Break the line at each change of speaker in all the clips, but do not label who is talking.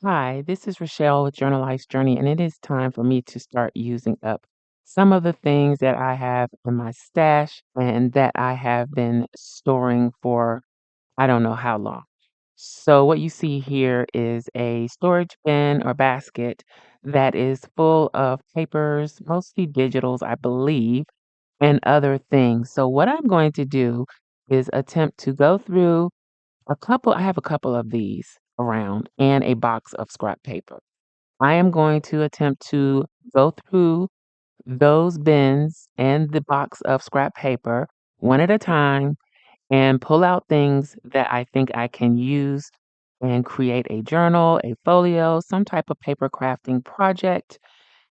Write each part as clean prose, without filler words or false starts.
Hi, this is Rachelle with Journal Life's Journey, and it is time for me to start using up some of the things that I have in my stash and that I have been storing for I don't know how long. So, what you see here is a storage bin or basket that is full of papers, mostly digitals, I believe, and other things. So, what I'm going to do is attempt to go through I have a couple of these around and a box of scrap paper. I am going to attempt to go through those bins and the box of scrap paper one at a time and pull out things that I think I can use and create a journal, a folio, some type of paper crafting project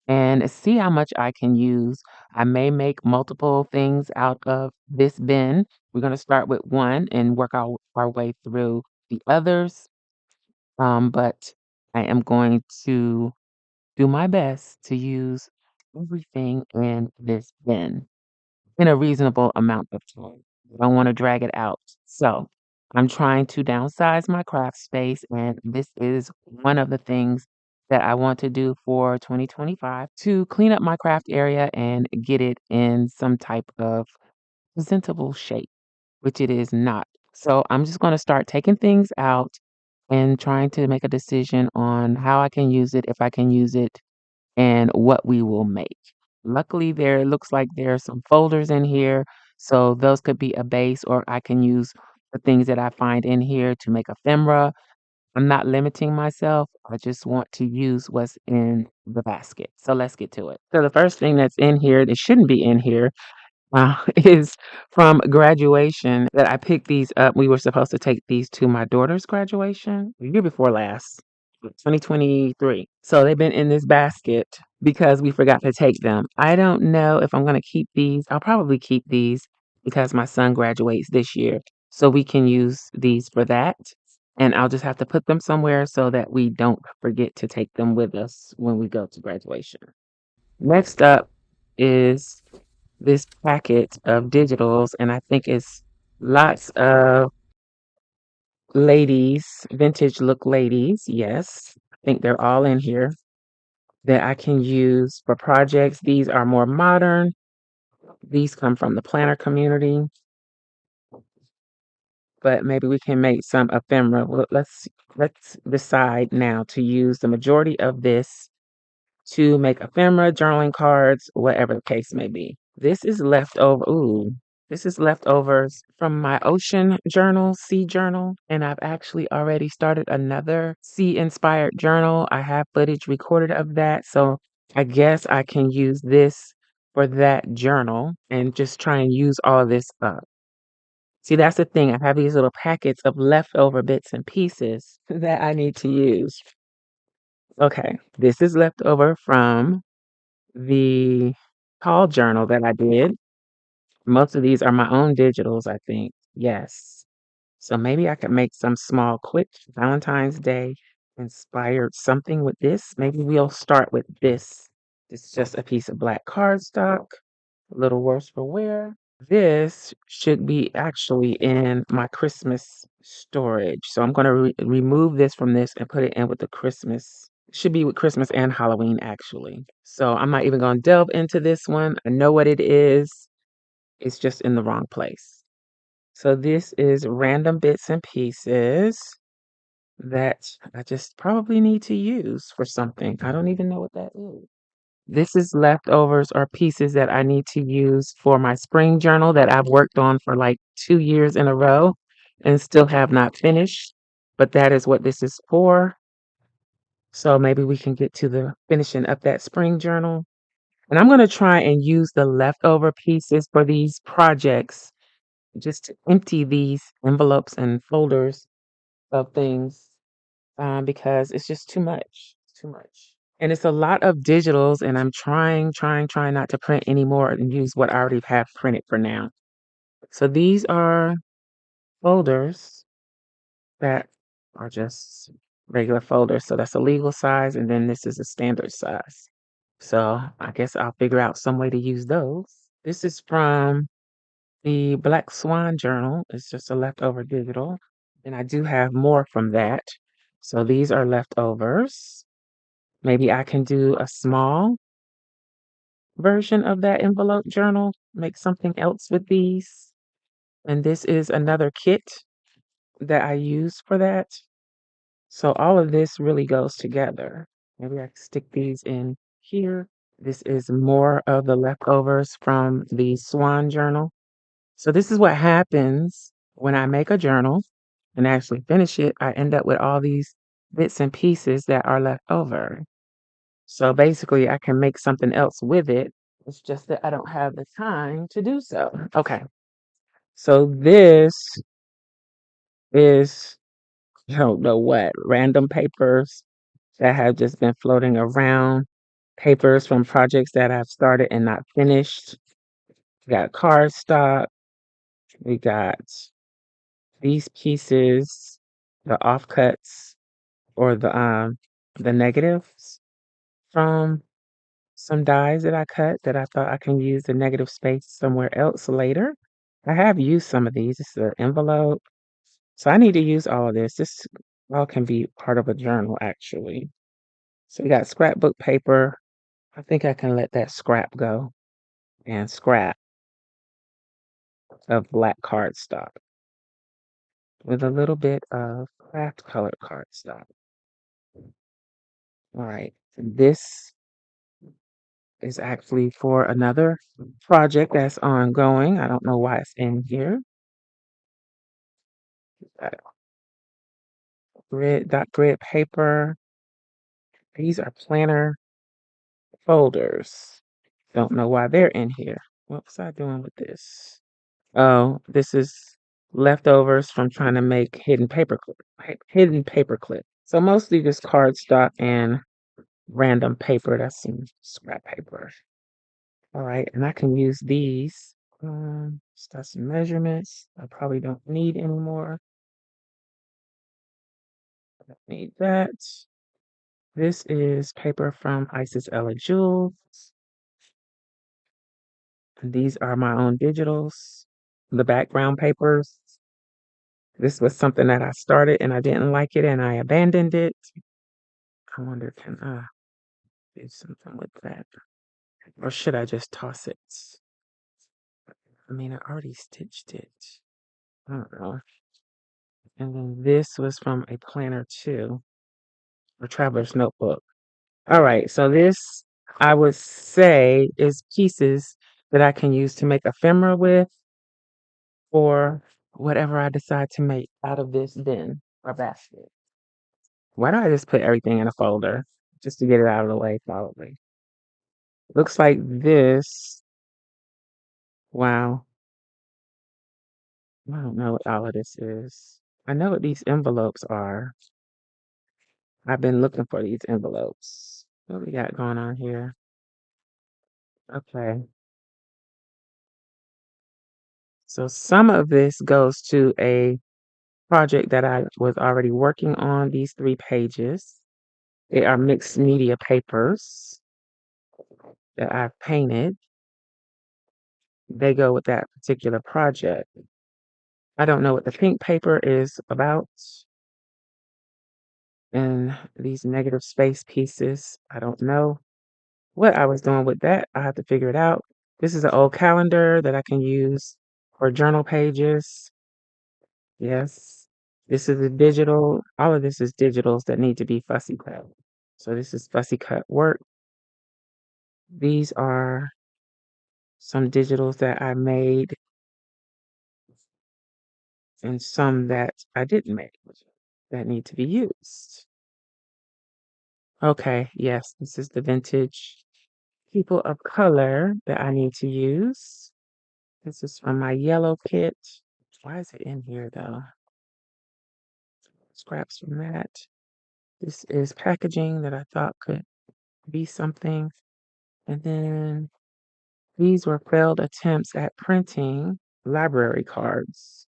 and see how much I can use. I may make multiple things out of this bin. We're going to start with one and work our way through the others. But I am going to do my best to use everything in this bin in a reasonable amount of time. I don't want to drag it out. So I'm trying to downsize my craft space, and this is one of the things that I want to do for 2025 to clean up my craft area and get it in some type of presentable shape, which it is not. So I'm just going to start taking things out and trying to make a decision on how I can use it, if I can use it, and what we will make. Luckily, there it looks like there are some folders in here, so those could be a base, or I can use the things that I find in here to make ephemera. I'm not limiting myself. I just want to use what's in the basket. So let's get to it. So the first thing that's in here that shouldn't be in here is from graduation that I picked these up. We were supposed to take these to my daughter's graduation the year before last, 2023. So they've been in this basket because we forgot to take them. I don't know if I'm going to keep these. I'll probably keep these because my son graduates this year. So we can use these for that. And I'll just have to put them somewhere so that we don't forget to take them with us when we go to graduation. Next up is this packet of digitals, and I think it's lots of ladies, vintage look ladies. Yes, I think they're all in here that I can use for projects. These are more modern. These come from the planner community, but maybe we can make some ephemera. Well, let's decide now to use the majority of this to make ephemera, journaling cards, whatever the case may be. This is leftover. Ooh, this is leftovers from my ocean journal, sea journal, and I've actually already started another sea inspired journal. I have footage recorded of that, so I guess I can use this for that journal and just try and use all of this up. See, that's the thing. I have these little packets of leftover bits and pieces that I need to use. Okay, this is leftover from the call journal that I did. Most of these are my own digitals, I think. Yes. So maybe I could make some small, quick Valentine's Day inspired something with this. Maybe we'll start with this. It's just a piece of black cardstock, a little worse for wear. This should be actually in my Christmas storage. So I'm going to remove this from this and put it in with the Christmas. Should be with Christmas and Halloween, actually. So I'm not even going to delve into this one. I know what it is. It's just in the wrong place. So this is random bits and pieces that I just probably need to use for something. I don't even know what that is. This is leftovers or pieces that I need to use for my spring journal that I've worked on for like 2 years in a row and still have not finished. But that is what this is for. So maybe we can get to the finishing up that spring journal. And I'm going to try and use the leftover pieces for these projects just to empty these envelopes and folders of things because it's just too much. It's too much. And it's a lot of digitals, and I'm trying not to print anymore and use what I already have printed for now. So these are folders that are just regular folders. So that's a legal size, and then this is a standard size. So I guess I'll figure out some way to use those. This is from the Black Swan Journal. It's just a leftover digital. And I do have more from that. So these are leftovers. Maybe I can do a small version of that envelope journal, make something else with these. And this is another kit that I use for that. So all of this really goes together. Maybe I can stick these in here. This is more of the leftovers from the Swan journal. So this is what happens when I make a journal and actually finish it. I end up with all these bits and pieces that are left over. So basically, I can make something else with it. It's just that I don't have the time to do so. Okay. So this is, I don't know what, random papers that have just been floating around, papers from projects that I've started and not finished. We got cardstock. We got these pieces, the offcuts or the negatives from some dies that I cut that I thought I can use the negative space somewhere else later. I have used some of these. This is an envelope. So I need to use all of this. This all can be part of a journal, actually. So we got scrapbook paper. I think I can let that scrap go and scrap of black cardstock with a little bit of craft colored cardstock. All right. This is actually for another project that's ongoing. I don't know why it's in here. Got dot grid paper. These are planner folders. Don't know why they're in here. What was I doing with this? Oh, this is leftovers from trying to make hidden paper clip. So mostly just cardstock and random paper. That's some scrap paper. All right, and I can use these. Got some measurements I probably don't need anymore. Don't need that. This is paper from Isis Ella Jewels. And these are my own digitals. The background papers. This was something that I started and I didn't like it and I abandoned it. I wonder, can I do something with that? Or should I just toss it? I mean, I already stitched it. I don't know. And then this was from a planner too, a traveler's notebook. All right, so this I would say is pieces that I can use to make ephemera with or whatever I decide to make out of this bin or basket. Why don't I just put everything in a folder just to get it out of the way, probably? Looks like this. Wow. I don't know what all of this is. I know what these envelopes are. I've been looking for these envelopes. What we got going on here? Okay. So some of this goes to a project that I was already working on, these 3 pages. They are mixed media papers that I've painted. They go with that particular project. I don't know what the pink paper is about. And these negative space pieces, I don't know what I was doing with that. I have to figure it out. This is an old calendar that I can use for journal pages. Yes. This is a digital. All of this is digitals that need to be fussy cut. So this is fussy cut work. These are some digitals that I made and some that I didn't make that need to be used. Okay, yes, this is the vintage people of color that I need to use. This is from my yellow kit. Why is it in here though? Scraps from that. This is packaging that I thought could be something. And then these were failed attempts at printing library cards.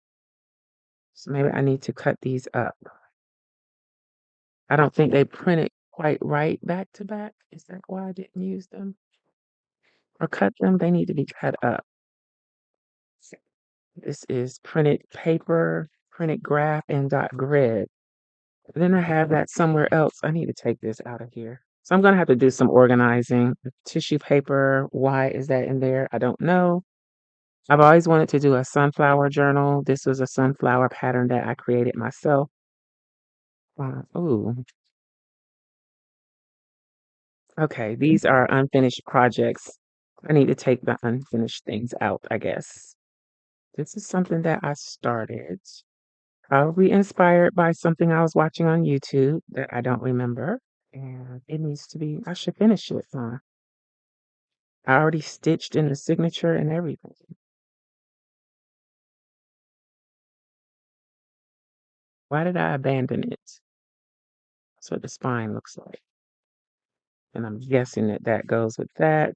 So maybe I need to cut these up. I don't think they printed quite right back to back. Is that why I didn't use them or cut them? They need to be cut up. This is printed paper, printed graph, and dot grid. Then I have that somewhere else. I need to take this out of here. So I'm gonna have to do some organizing. Tissue paper, why is that in there? I don't know. I've always wanted to do a sunflower journal. This was a sunflower pattern that I created myself. Ooh, okay. These are unfinished projects. I need to take the unfinished things out, I guess. This is something that I started, probably inspired by something I was watching on YouTube that I don't remember. And it needs to be, I should finish it, huh? I already stitched in the signature and everything. Why did I abandon it? That's what the spine looks like. And I'm guessing that that goes with that.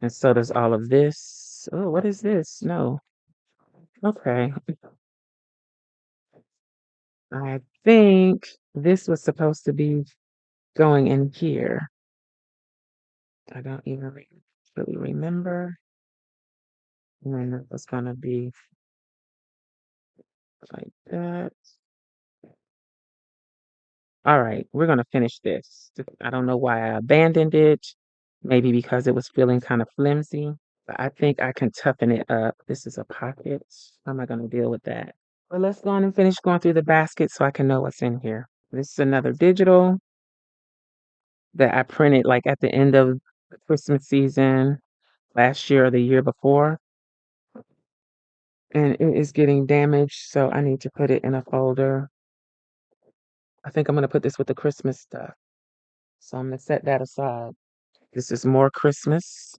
And so does all of this. Oh, what is this? No. Okay. I think this was supposed to be going in here. I don't even really remember. And then it was going to be like that. All right, we're going to finish this. I don't know why I abandoned it. Maybe because it was feeling kind of flimsy. But I think I can toughen it up. This is a pocket. How am I going to deal with that? Well, let's go on and finish going through the basket so I can know what's in here. This is another digital that I printed like at the end of the Christmas season last year or the year before. And it is getting damaged, so I need to put it in a folder. I think I'm going to put this with the Christmas stuff. So I'm going to set that aside. This is more Christmas.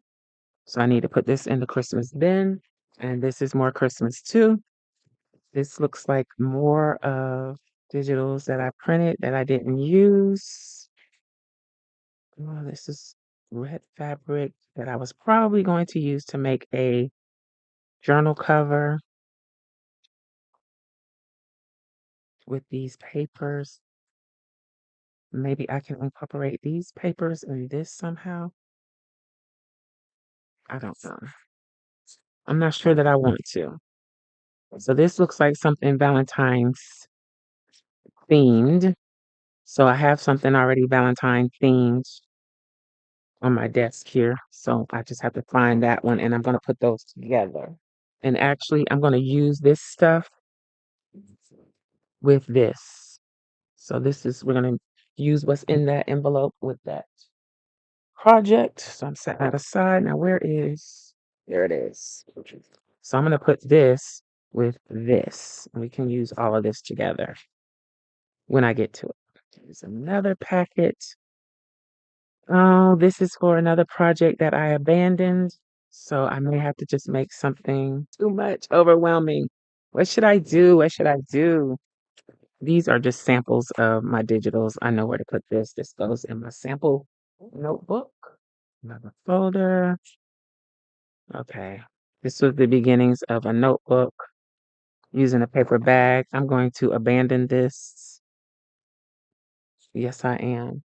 So I need to put this in the Christmas bin. And this is more Christmas too. This looks like more of digitals that I printed that I didn't use. Oh, this is red fabric that I was probably going to use to make a journal cover with these papers. Maybe I can incorporate these papers in this somehow. I don't know. I'm not sure that I want to. So this looks like something Valentine's themed. So I have something already Valentine themed on my desk here. So I just have to find that one and I'm going to put those together. And actually, I'm going to use this stuff with this. So this is, we're going to use what's in that envelope with that project. So I'm setting that aside. Now, there it is. So I'm going to put this with this. And we can use all of this together when I get to it. There's another packet. Oh, this is for another project that I abandoned. So I may have to just make something too much, overwhelming. What should I do? What should I do? These are just samples of my digitals. I know where to put this. This goes in my sample notebook. Another folder. Okay. This was the beginnings of a notebook using a paper bag. I'm going to abandon this. Yes, I am.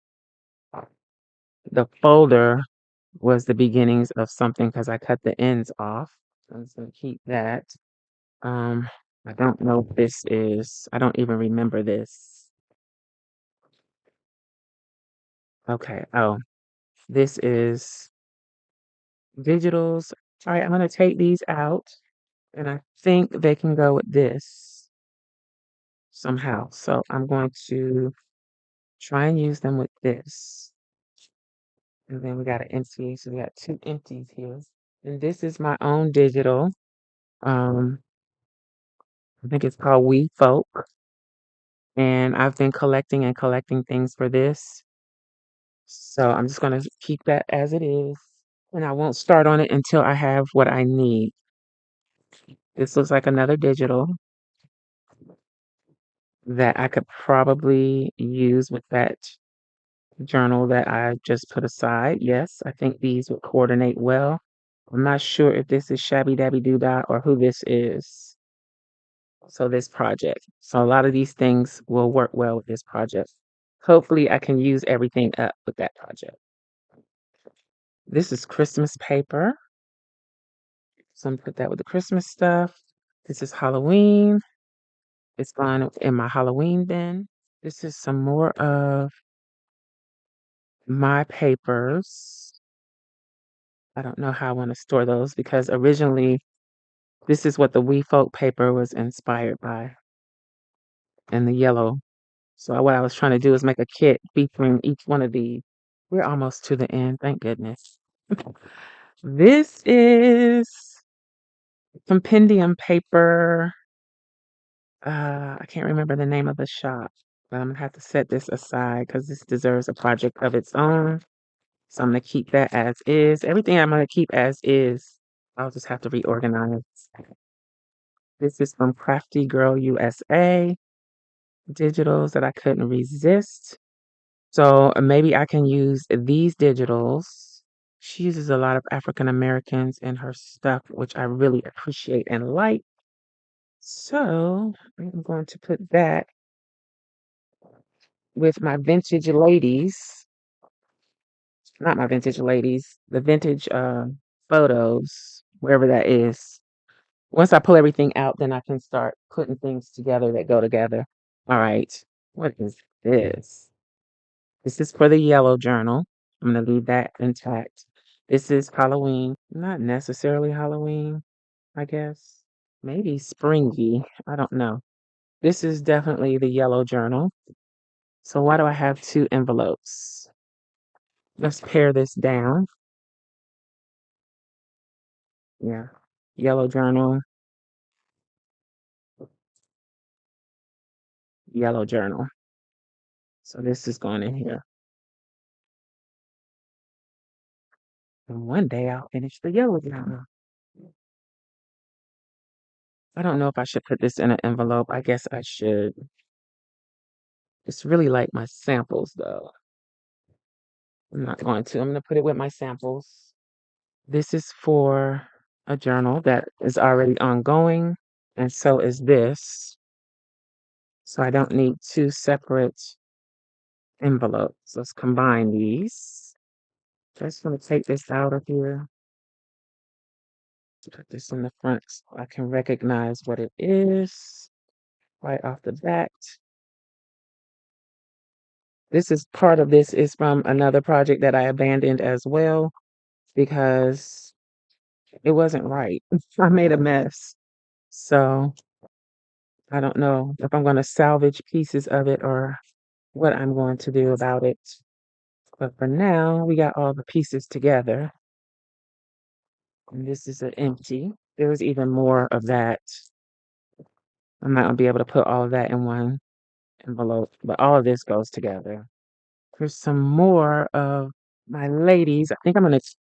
The folder was the beginnings of something because I cut the ends off. I'm just gonna keep that. Um, I don't know if this is, I don't even remember this. Okay. Oh, this is digitals. All right, I'm gonna take these out and I think they can go with this somehow. So I'm going to try and use them with this. And then we got an empty, so we got two empties here. And this is my own digital. Um, I think it's called We Folk. And I've been collecting and collecting things for this. So I'm just going to keep that as it is. And I won't start on it until I have what I need. This looks like another digital that I could probably use with that journal that I just put aside. Yes, I think these would coordinate well. I'm not sure if this is Shabby Dabby Doodah or who this is. So this project. So a lot of these things will work well with this project. Hopefully I can use everything up with that project. This is Christmas paper. So I'm gonna put that with the Christmas stuff. This is Halloween. It's gone in my Halloween bin. This is some more of my papers. I don't know how I want to store those because originally this is what the We Folk paper was inspired by, and the yellow. So what I was trying to do is make a kit featuring each one of these. We're almost to the end, thank goodness. This is compendium paper. I can't remember the name of the shop, but I'm gonna have to set this aside because this deserves a project of its own. So I'm gonna keep that as is. Everything I'm gonna keep as is. I'll just have to reorganize. This is from Crafty Girl USA. Digitals that I couldn't resist. So maybe I can use these digitals. She uses a lot of African Americans in her stuff, which I really appreciate and like. So I'm going to put that with my vintage ladies, not my vintage ladies, the vintage photos, wherever that is. Once I pull everything out, then I can start putting things together that go together. All right. What is this? This is for the yellow journal. I'm going to leave that intact. This is Halloween. Not necessarily Halloween, I guess. Maybe springy. I don't know. This is definitely the yellow journal. So why do I have two envelopes? Let's pare this down. Yeah. Yellow journal, yellow journal. So this is going in here. And one day I'll finish the yellow journal. I don't know if I should put this in an envelope. I guess I should. It's really like my samples though. I'm not going to. I'm going to put it with my samples. This is for a journal that is already ongoing, and so is this. So I don't need two separate envelopes. Let's combine these. Just want to take this out of here. Put this in the front so I can recognize what it is right off the bat. This is part of this is from another project that I abandoned as well because it wasn't right. I made a mess. So I don't know if I'm going to salvage pieces of it or what I'm going to do about it. But for now, we got all the pieces together. And this is an empty. There's even more of that. I'm not going to be able to put all of that in one envelope, but all of this goes together. There's some more of my ladies. I think I'm going to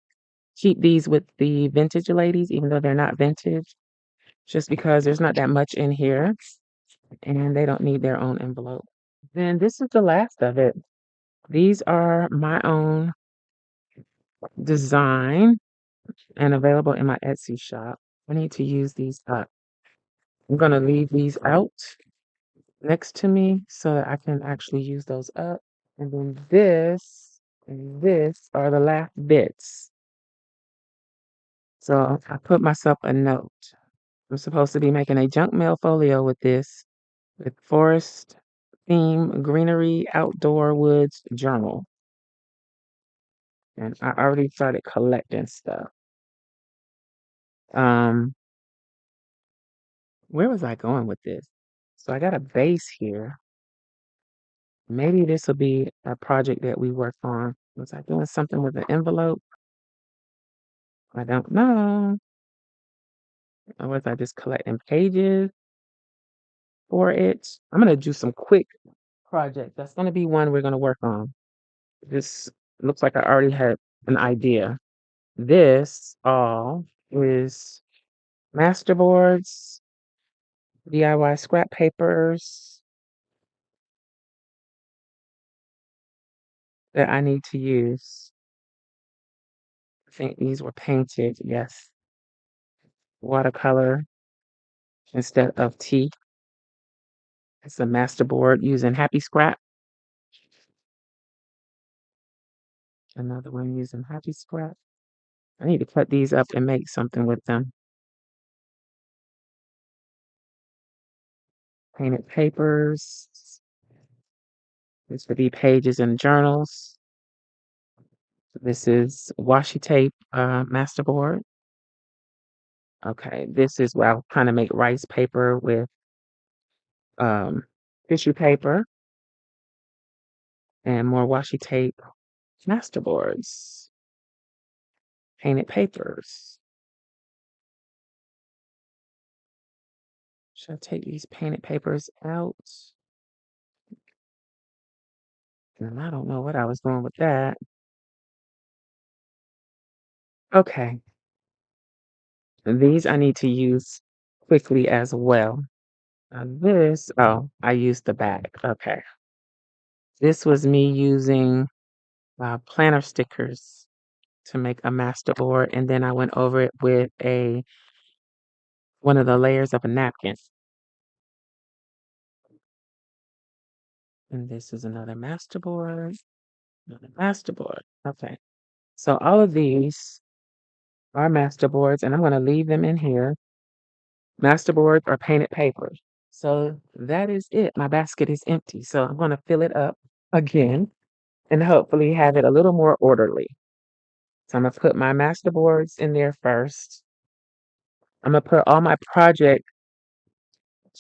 keep these with the vintage ladies, even though they're not vintage, just because there's not that much in here and they don't need their own envelope. Then this is the last of it. These are my own design and available in my Etsy shop. I need to use these up. I'm going to leave these out next to me so that I can actually use those up. And then this and this are the last bits. So I put myself a note. I'm supposed to be making a junk mail folio with this, with forest theme, greenery, outdoor woods journal. And I already started collecting stuff. Um, where was I going with this? So I got a base here. Maybe this will be a project that we work on. Was I doing something with an envelope? I don't know. Or was I just collecting pages for it? I'm gonna do some quick projects. That's gonna be one we're gonna work on. This looks like I already had an idea. This all is masterboards, DIY scrap papers that I need to use. I think these were painted, yes, watercolor instead of tea. It's a masterboard using Happy Scrap. Another one using Happy Scrap. I need to cut these up and make something with them. Painted papers. This would be pages and journals. This is washi tape masterboard. Okay, this is where I was trying to make rice paper with um, tissue paper and more washi tape masterboards, painted papers. Should I take these painted papers out? And I don't know what I was doing with that. Okay, these I need to use quickly as well. Oh, I used the back. Okay. This was me using planner stickers to make a master board, and then I went over it with one of the layers of a napkin. And this is another master board, another master board. Okay. So all of these are master boards, and I'm going to leave them in here. Master boards are painted paper. So that is it. My basket is empty. So I'm going to fill it up again and hopefully have it a little more orderly. So I'm going to put my master boards in there first. I'm going to put all my project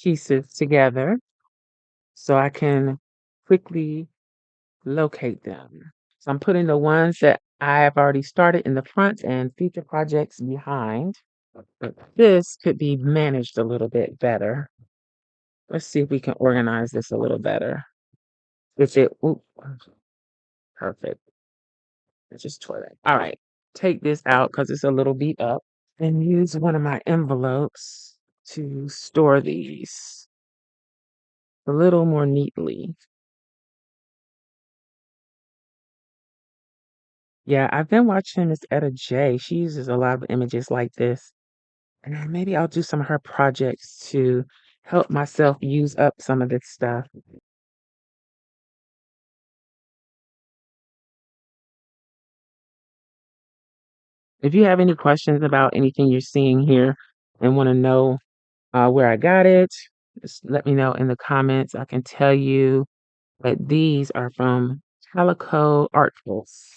pieces together so I can quickly locate them. So I'm putting the ones that I have already started in the front and future projects behind. But this could be managed a little bit better. Let's see if we can organize this a little better. Oop, perfect. I just tore that. All right, take this out because it's a little beat up and use one of my envelopes to store these a little more neatly. Yeah, I've been watching Miss Etta J. She uses a lot of images like this. And maybe I'll do some of her projects to help myself use up some of this stuff. If you have any questions about anything you're seeing here and want to know where I got it, just let me know in the comments. I can tell you that these are from Calico Artfuls.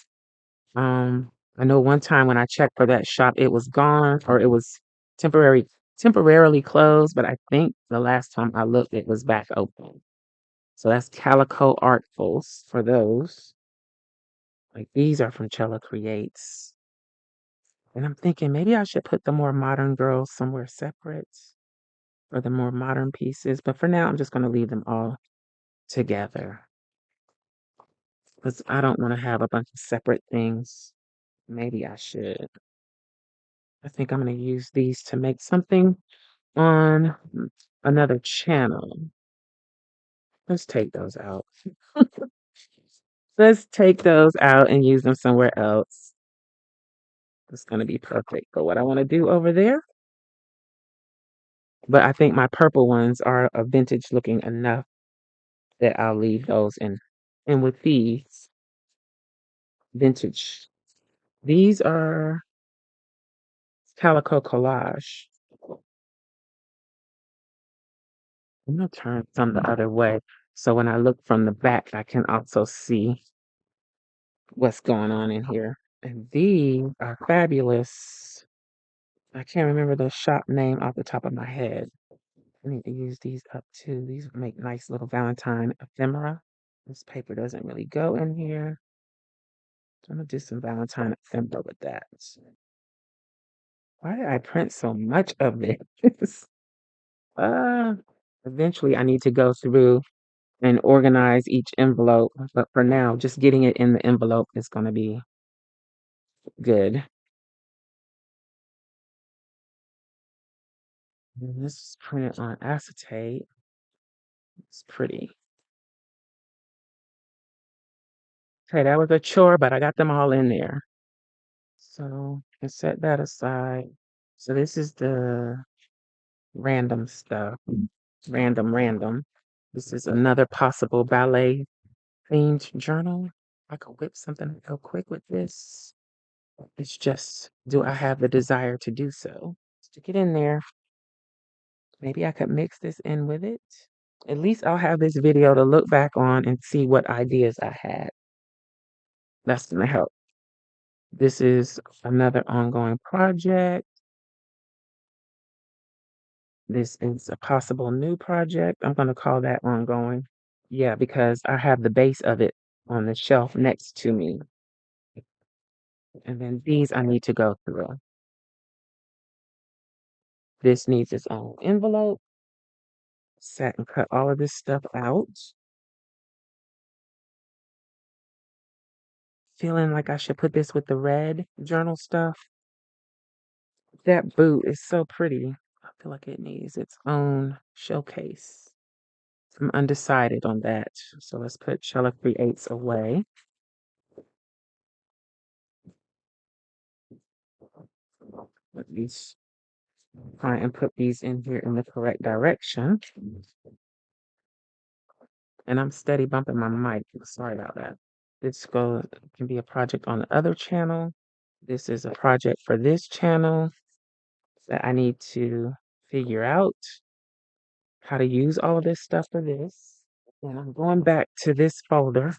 I know one time when I checked for that shop, it was gone or it was temporarily closed, but I think the last time I looked, it was back open. So that's Calico Artfuls for those. Like these are from Cella Creates. And I'm thinking maybe I should put the more modern girls somewhere separate for the more modern pieces. But for now, I'm just going to leave them all together because I don't want to have a bunch of separate things. Maybe I should. I think I'm going to use these to make something on another channel. Let's take those out. Let's take those out and use them somewhere else. It's going to be perfect for what I want to do over there. But I think my purple ones are a vintage looking enough that I'll leave those in. And with these vintage, these are Calico Collage. I'm gonna turn some the other way. So when I look from the back, I can also see what's going on in here. And these are fabulous. I can't remember the shop name off the top of my head. I need to use these up too. These make nice little Valentine ephemera. This paper doesn't really go in here. I'm gonna do some Valentine ephemera with that. Why did I print so much of this? uh, Eventually I need to go through and organize each envelope. But for now, just getting it in the envelope is gonna be good. And this is printed on acetate. It's pretty. Okay, that was a chore, but I got them all in there. So I set that aside. So this is the random stuff. Random. This is another possible ballet themed journal. I could whip something real quick with this. It's just, do I have the desire to do so? Stick it in there. Maybe I could mix this in with it. At least I'll have this video to look back on and see what ideas I had. That's gonna help. This is another ongoing project. This is a possible new project. I'm gonna call that ongoing. Yeah, because I have the base of it on the shelf next to me. And then these I need to go through. This needs its own envelope. Sat and cut all of this stuff out. Feeling like I should put this with the red journal stuff. That boot is so pretty. I feel like it needs its own showcase. I'm undecided on that. So let's put Shella Creates away. Let me try and put these in here in the correct direction. And I'm steady bumping my mic. Sorry about that. This can be a project on the other channel. This is a project for this channel that I need to figure out how to use all of this stuff for this. And I'm going back to this folder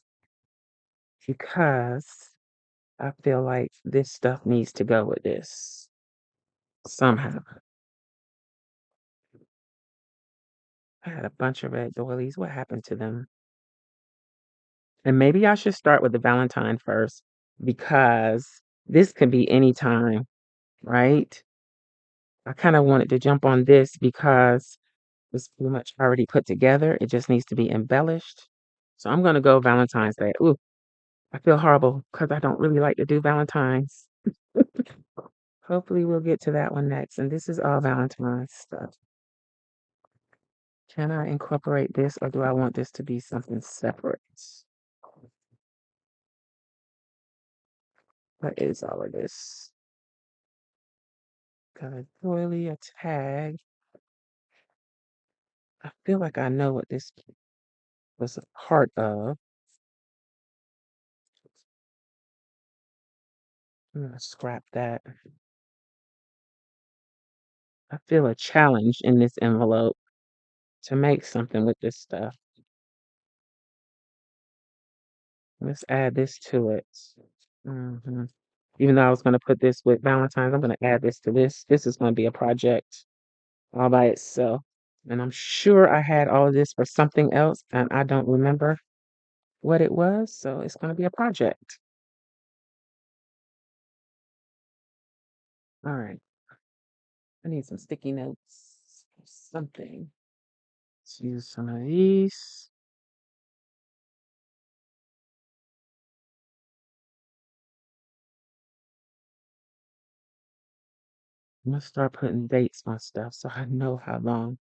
because I feel like this stuff needs to go with this somehow. I had a bunch of red doilies. What happened to them? And maybe I should start with the Valentine first because this could be any time, right? I kind of wanted to jump on this because it's pretty much already put together. It just needs to be embellished. So I'm going to go Valentine's Day. Ooh, I feel horrible because I don't really like to do Valentine's. Hopefully we'll get to that one next. And this is all Valentine's stuff. Can I incorporate this or do I want this to be something separate? What is all of this? Got a doily, a tag. I feel like I know what this was a part of. I'm gonna scrap that. I feel a challenge in this envelope to make something with this stuff. Let's add this to it. Even though I was going to put this with Valentine's, I'm going to add this to this. This is going to be a project all by itself. And I'm sure I had all of this for something else, and I don't remember what it was. So it's going to be a project. All right. I need some sticky notes or something. Let's use some of these. I'm going to start putting dates on stuff so I know how long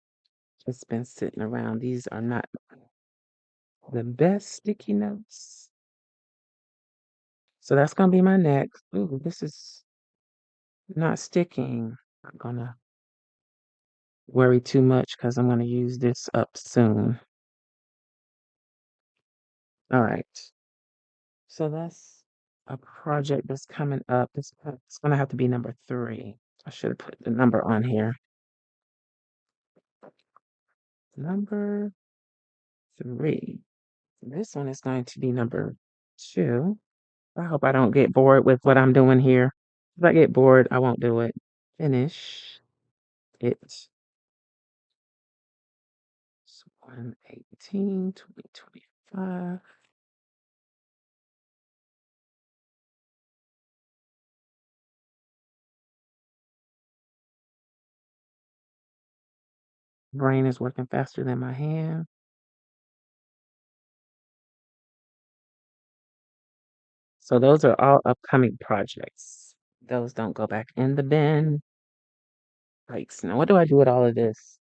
it's been sitting around. These are not the best sticky notes. So that's going to be my next. Ooh, this is not sticking. I'm going to worry too much because I'm going to use this up soon. All right. So that's a project that's coming up. It's going to have to be number 3. I should have put the number on here. Number 3. This one is going to be number 2. I hope I don't get bored with what I'm doing here. If I get bored, I won't do it. Finish it. 1/18, 2025. Brain is working faster than my hand. So those are all upcoming projects. Those don't go back in the bin. Like, now what do I do with all of this?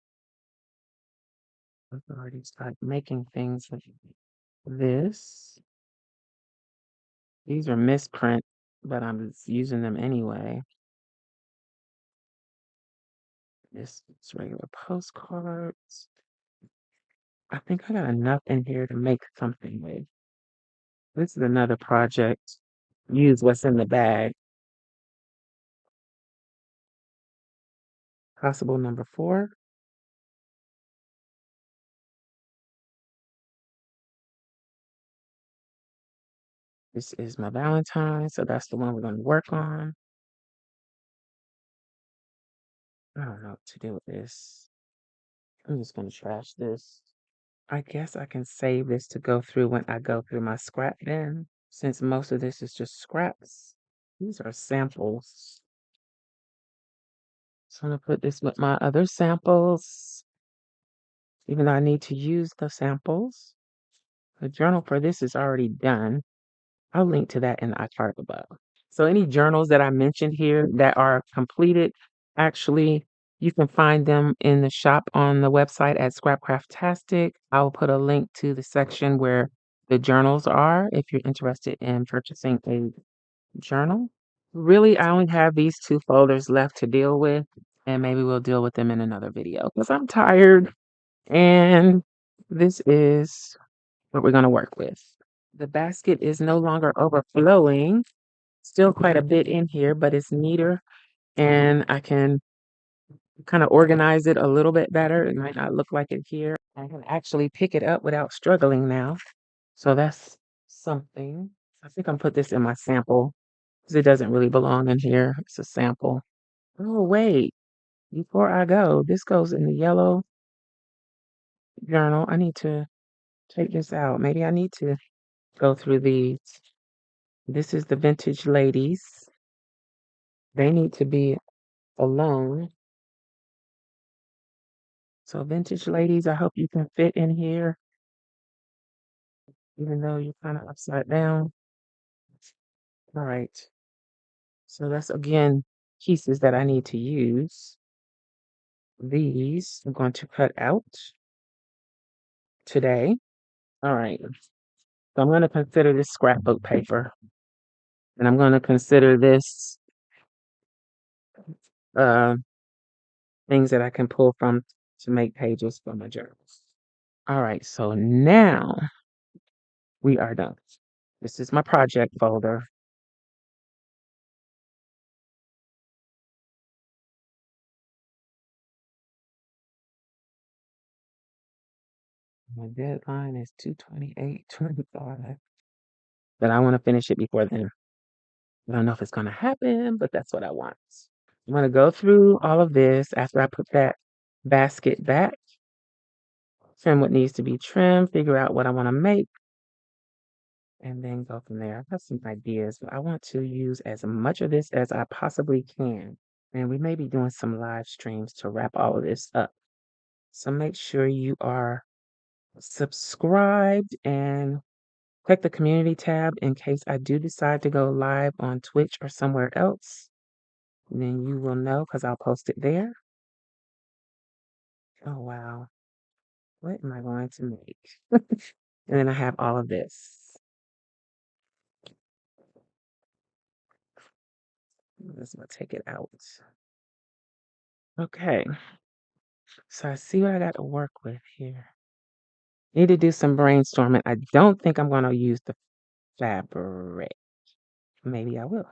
I've already started making things like this. These are misprint, but I'm using them anyway. This is regular postcards. I think I got enough in here to make something with. This is another project. Use what's in the bag. Possible number 4. This is my Valentine, so that's the one we're going to work on. I don't know what to do with this. I'm just going to trash this. I guess I can save this to go through when I go through my scrap bin, since most of this is just scraps. These are samples. So I'm going to put this with my other samples, even though I need to use the samples. The journal for this is already done. I'll link to that in the iCard above. So any journals that I mentioned here that are completed, actually, you can find them in the shop on the website at SCRAPCRAFTASTIC. I will put a link to the section where the journals are if you're interested in purchasing a journal. Really, I only have these 2 folders left to deal with, and maybe we'll deal with them in another video because I'm tired, and this is what we're going to work with. The basket is no longer overflowing. Still quite a bit in here, but it's neater and I can kind of organize it a little bit better. It might not look like it here. I can actually pick it up without struggling now. So that's something. I think I'm put this in my sample because it doesn't really belong in here. It's a sample. Oh, wait. Before I go, this goes in the yellow journal. I need to take this out. Maybe I need to go through these. This is the vintage ladies. They need to be alone. So vintage ladies, I hope you can fit in here, even though you're kind of upside down. All right. So that's again pieces that I need to use. These I'm going to cut out today. All right. So I'm going to consider this scrapbook paper. And I'm going to consider this uh, things that I can pull from to make pages for my journals. All right. So now we are done. This is my project folder. My deadline is 2/28/25. But I want to finish it before then. I don't know if it's going to happen, but that's what I want. I'm going to go through all of this after I put that basket back, trim what needs to be trimmed, figure out what I want to make, and then go from there. I have some ideas, but I want to use as much of this as I possibly can. And we may be doing some live streams to wrap all of this up. So make sure you are subscribed and click the community tab in case I do decide to go live on Twitch or somewhere else. Then you will know because I'll post it there. Oh, wow. What am I going to make? And then I have all of this. Let's go take it out. Okay. So I see what I got to work with here. Need to do some brainstorming. I don't think I'm going to use the fabric. Maybe I will.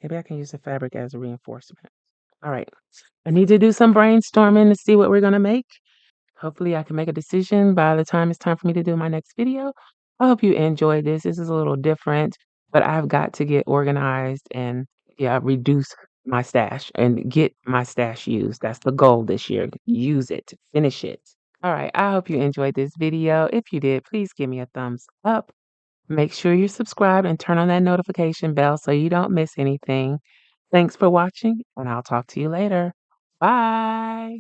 Maybe I can use the fabric as a reinforcement. All right. I need to do some brainstorming to see what we're going to make. Hopefully I can make a decision by the time it's time for me to do my next video. I hope you enjoyed this. This is a little different, but I've got to get organized and reduce my stash and get my stash used. That's the goal this year. Use it, finish it. All right. I hope you enjoyed this video. If you did, please give me a thumbs up. Make sure you're subscribed and turn on that notification bell so you don't miss anything. Thanks for watching, and I'll talk to you later. Bye.